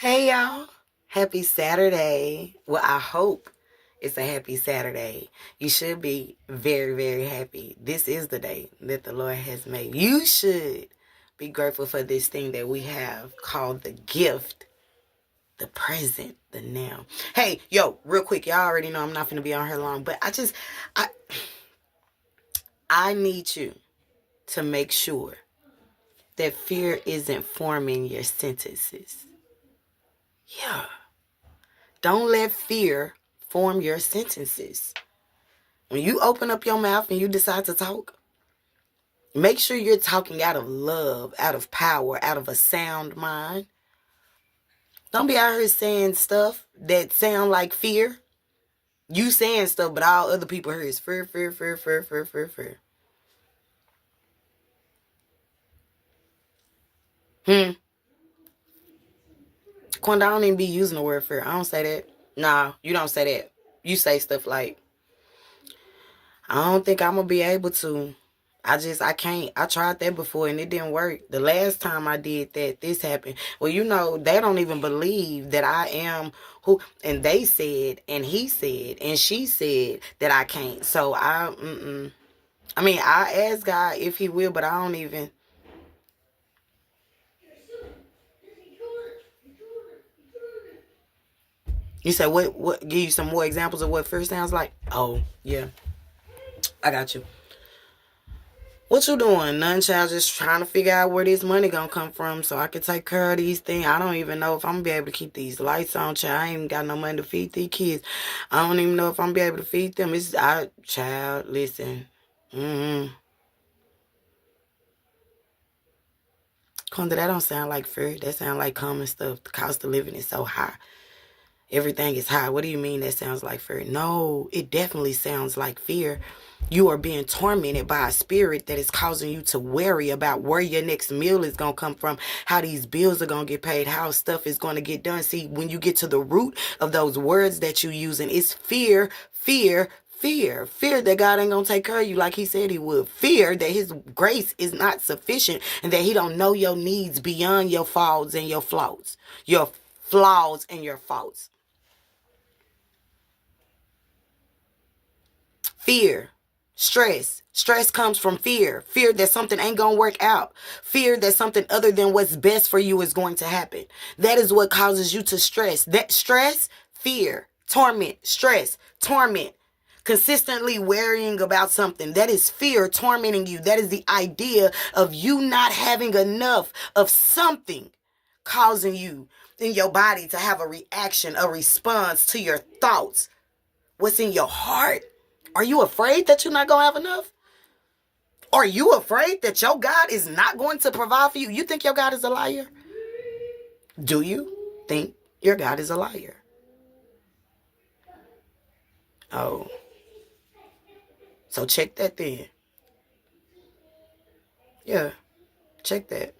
Hey y'all, happy Saturday. Well, I hope it's a happy Saturday. You should be very, very happy. This is the day that the Lord has made. You should be grateful for this thing that we have called the gift, the present, the now. Hey, yo, real quick, y'all already know I'm not gonna be on here long, but I I need you to make sure that fear isn't forming your sentences. Yeah. Don't let fear form your sentences. When you open up your mouth and you decide to talk, make sure you're talking out of love, out of power, out of a sound mind. Don't be out here saying stuff that sound like fear. You saying stuff, but all other people hear is fear, fear, fear, fear, fear, fear, fear. Hmm. Quanda, I don't even be using the word fear. I don't say that. Nah, you don't say that. You say stuff like, I don't think I'm gonna be able to. I can't. I tried that before and it didn't work. The last time I did that, this happened. Well, they don't even believe that I am who, and they said, and he said, and she said that I can't. So I mean, I ask God if he will, but I don't even. You said what, give you some more examples of what fear sounds like? Oh, yeah. I got you. What you doing? None, child. Just trying to figure out where this money gonna come from so I can take care of these things. I don't even know if I'm gonna be able to keep these lights on, child. I ain't even got no money to feed these kids. I don't even know if I'm gonna be able to feed them. Child, listen. Mm-hmm. Conda, that don't sound like fear. That sound like common stuff. The cost of living is so high. Everything is high. What do you mean that sounds like fear? No, it definitely sounds like fear. You are being tormented by a spirit that is causing you to worry about where your next meal is going to come from, how these bills are going to get paid, how stuff is going to get done. See, when you get to the root of those words that you use, and it's fear, fear, fear. Fear that God ain't going to take care of you like he said he would. Fear that his grace is not sufficient and that he don't know your needs beyond your faults and your flaws. Your flaws and your faults. Fear, stress. Stress comes from fear. Fear that something ain't going to work out. Fear that something other than what's best for you is going to happen. That is what causes you to stress. That stress, fear, torment, stress, torment. Consistently worrying about something. That is fear tormenting you. That is the idea of you not having enough of something causing you in your body to have a reaction, a response to your thoughts. What's in your heart? Are you afraid that you're not going to have enough? Are you afraid that your God is not going to provide for you? You think your God is a liar? Do you think your God is a liar? Oh, so check that then. Yeah, check that.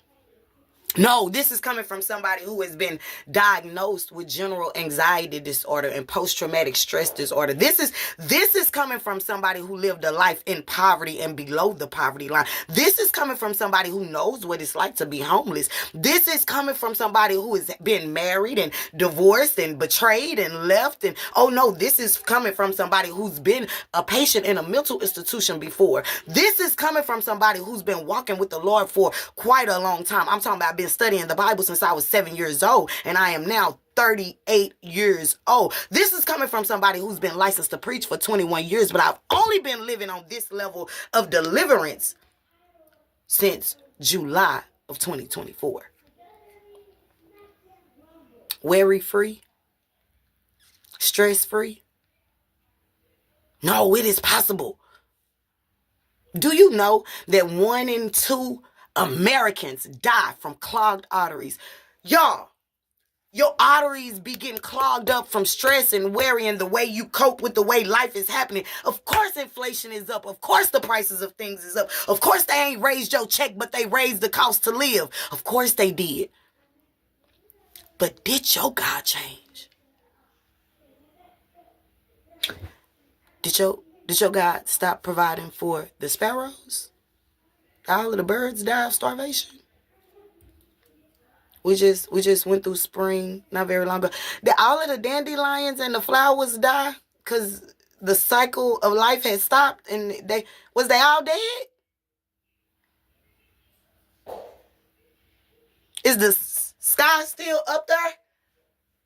No, this is coming from somebody who has been diagnosed with general anxiety disorder and post-traumatic stress disorder. This is coming from somebody who lived a life in poverty and below the poverty line. This is coming from somebody who knows what it's like to be homeless. This is coming from somebody who has been married and divorced and betrayed and left. And oh no, this is coming from somebody who's been a patient in a mental institution before. This is coming from somebody who's been walking with the Lord for quite a long time. I'm talking about been studying the Bible since I was 7 years old, and I am now 38 years old. This is coming from somebody who's been licensed to preach for 21 years, but I've only been living on this level of deliverance since July of 2024. Worry free, stress free. No, it is possible. Do you know that 1 in 2 Americans die from clogged arteries? Y'all, your arteries be getting clogged up from stress and worry and the way you cope with the way life is happening. Of course inflation is up. Of course the prices of things is up. Of course they ain't raised your check, but they raised the cost to live. Of course they did. But did your God change? Did your God stop providing for the sparrows? All of the birds die of starvation? We just went through spring not very long ago. Did all of the dandelions and the flowers die? Because the cycle of life had stopped and they all dead? Is the sky still up there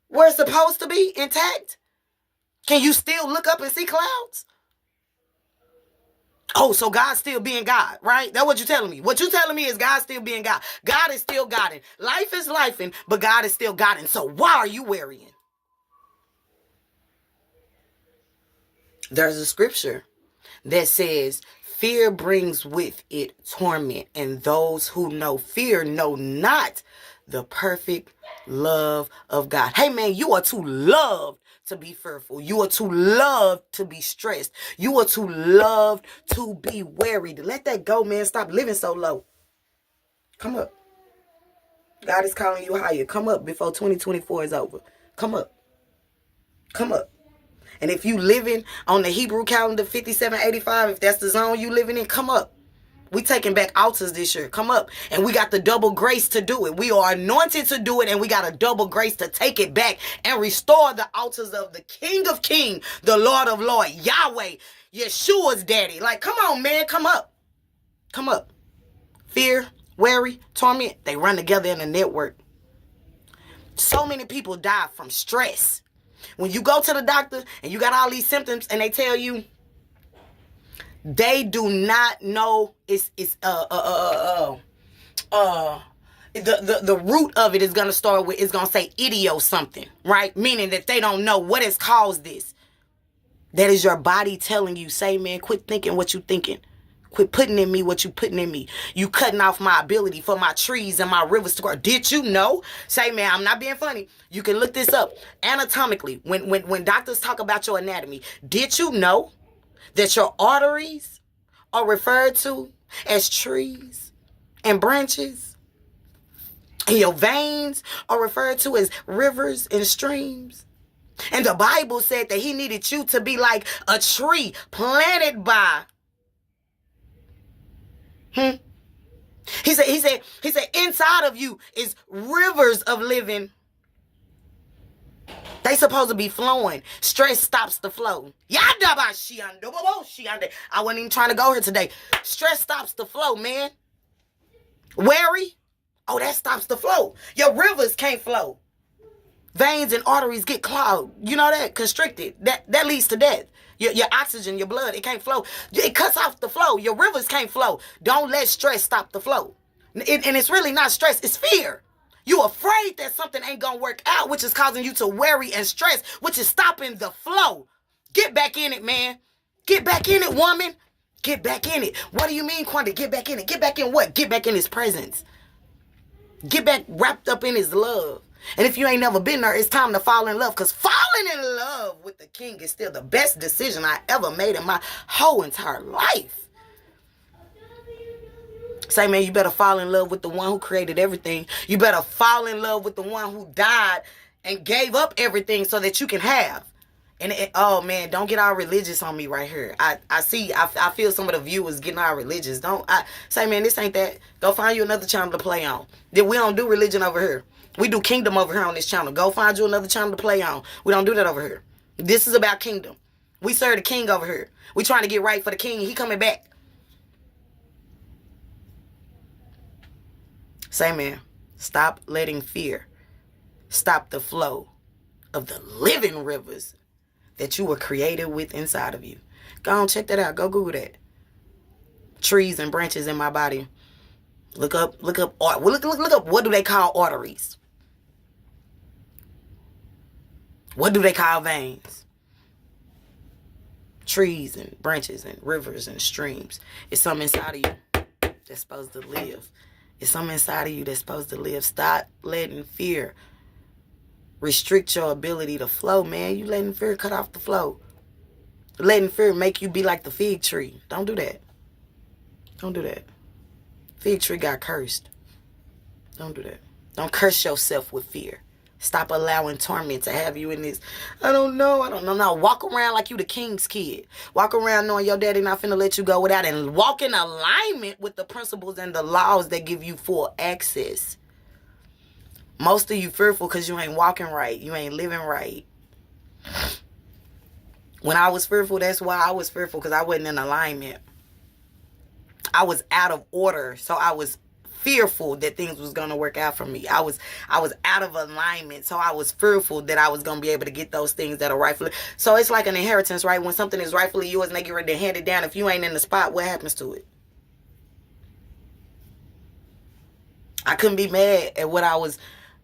where it's supposed to be, intact? Can you still look up and see clouds? Oh, so God's still being God, right? That's what you're telling me. What you're telling me is God still being God. God is still Godding. Life is lifing, but God is still Godding. So why are you worrying? There's a scripture that says, fear brings with it torment, and those who know fear know not the perfect love of God. Hey man, you are too loved to be fearful. You are too loved to be stressed. You are too loved to be worried. Let that go, man. Stop living so low. Come up. God is calling you higher. Come up before 2024 is over. Come up. Come up. And if you living on the Hebrew calendar 5785, if that's the zone you living in, come up. We taking back altars this year. Come up. And we got the double grace to do it. We are anointed to do it, and we got a double grace to take it back and restore the altars of the King of Kings, the Lord of Lords, Yahweh, Yeshua's daddy. Like, come on, man. Come up. Come up. Fear, worry, torment, they run together in a network. So many people die from stress. When you go to the doctor and you got all these symptoms and they tell you they do not know the root of it is gonna start with, it's gonna say idio something, right? Meaning that they don't know what has caused this. That is your body telling you, say, man, quit thinking what you thinking. Quit putting in me what you putting in me. You cutting off my ability for my trees and my rivers to grow. Did you know? Say, man, I'm not being funny. You can look this up. Anatomically, when doctors talk about your anatomy, did you know that your arteries are referred to as trees and branches? And your veins are referred to as rivers and streams? And the Bible said that he needed you to be like a tree planted by He said, inside of you is rivers of living. They supposed to be flowing. Stress stops the flow. I wasn't even trying to go here today. Stress stops the flow, man. Worry, oh, that stops the flow. Your rivers can't flow. Veins and arteries get clogged. You know that? Constricted. That leads to death. Your oxygen, your blood, it can't flow. It cuts off the flow. Your rivers can't flow. Don't let stress stop the flow. And it's really not stress. It's fear. You're afraid that something ain't going to work out, which is causing you to worry and stress, which is stopping the flow. Get back in it, man. Get back in it, woman. Get back in it. What do you mean, Quanda? Get back in it. Get back in what? Get back in his presence. Get back wrapped up in his love. And if you ain't never been there, it's time to fall in love. Because falling in love with the King is still the best decision I ever made in my whole entire life. Say, man, you better fall in love with the one who created everything. You better fall in love with the one who died and gave up everything so that you can have. And oh, man, don't get all religious on me right here. I feel some of the viewers getting all religious. Say, man, this ain't that. Go find you another channel to play on. Then we don't do religion over here. We do kingdom over here on this channel. Go find you another channel to play on. We don't do that over here. This is about kingdom. We serve the king over here. We trying to get right for the king. He coming back. Say, man, stop letting fear stop the flow of the living rivers that you were created with inside of you. Go on, check that out. Go Google that. Trees and branches in my body. Look up, look up what do they call arteries? What do they call veins? Trees and branches and rivers and streams. It's something inside of you that's supposed to live. It's something inside of you that's supposed to live. Stop letting fear restrict your ability to flow, man. You letting fear cut off the flow. Letting fear make you be like the fig tree. Don't do that. Don't do that. Fig tree got cursed. Don't do that. Don't curse yourself with fear. Stop allowing torment to have you in this. I don't know. No, walk around like you the king's kid. Walk around knowing your daddy not finna let you go without, and walk in alignment with the principles and the laws that give you full access. Most of you fearful because you ain't walking right. You ain't living right. When I was fearful, that's why I was fearful, because I wasn't in alignment. I was out of order. So I was fearful that things was going to work out for me. I was out of alignment. So I was fearful that I was going to be able to get those things that are rightfully. So it's like an inheritance, right? When something is rightfully yours and they get ready to hand it down, if you ain't in the spot, what happens to it? I couldn't be mad at what I was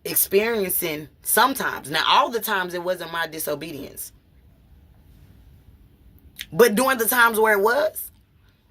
experiencing sometimes. Now, all the times it wasn't my disobedience. But during the times where it was,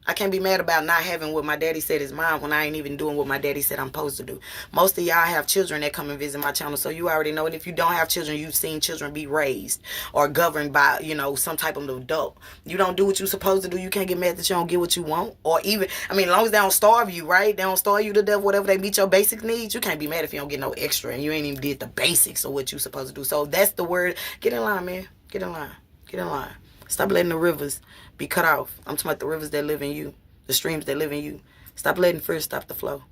I can't be mad about not having what my daddy said is mine when I ain't even doing what my daddy said I'm supposed to do. Most of y'all have children that come and visit my channel, so you already know it. If you don't have children, you've seen children be raised or governed by, some type of adult. You don't do what you're supposed to do. You can't get mad that you don't get what you want. Or even, as long as they don't starve you, right? They don't starve you to death, whatever, they meet your basic needs. You can't be mad if you don't get no extra and you ain't even did the basics of what you're supposed to do. So that's the word. Get in line, man. Get in line. Get in line. Stop letting the rivers be cut off. I'm talking about the rivers that live in you. The streams that live in you. Stop letting fear stop the flow.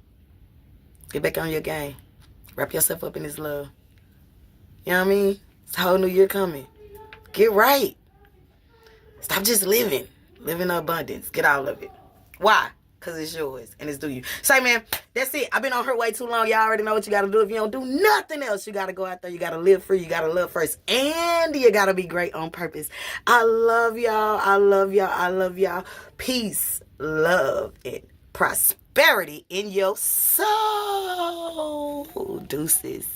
Get back on your game. Wrap yourself up in this love. You know what I mean? It's a whole new year coming. Get right. Stop just living. Live in abundance. Get all of it. Why? Because it's yours and it's due you. Say, man, that's it. I've been on her way too long. Y'all already know what you got to do. If you don't do nothing else, you got to go out there. You got to live free. You got to love first. And you got to be great on purpose. I love y'all. I love y'all. I love y'all. Peace, love, and prosperity in your soul. Deuces.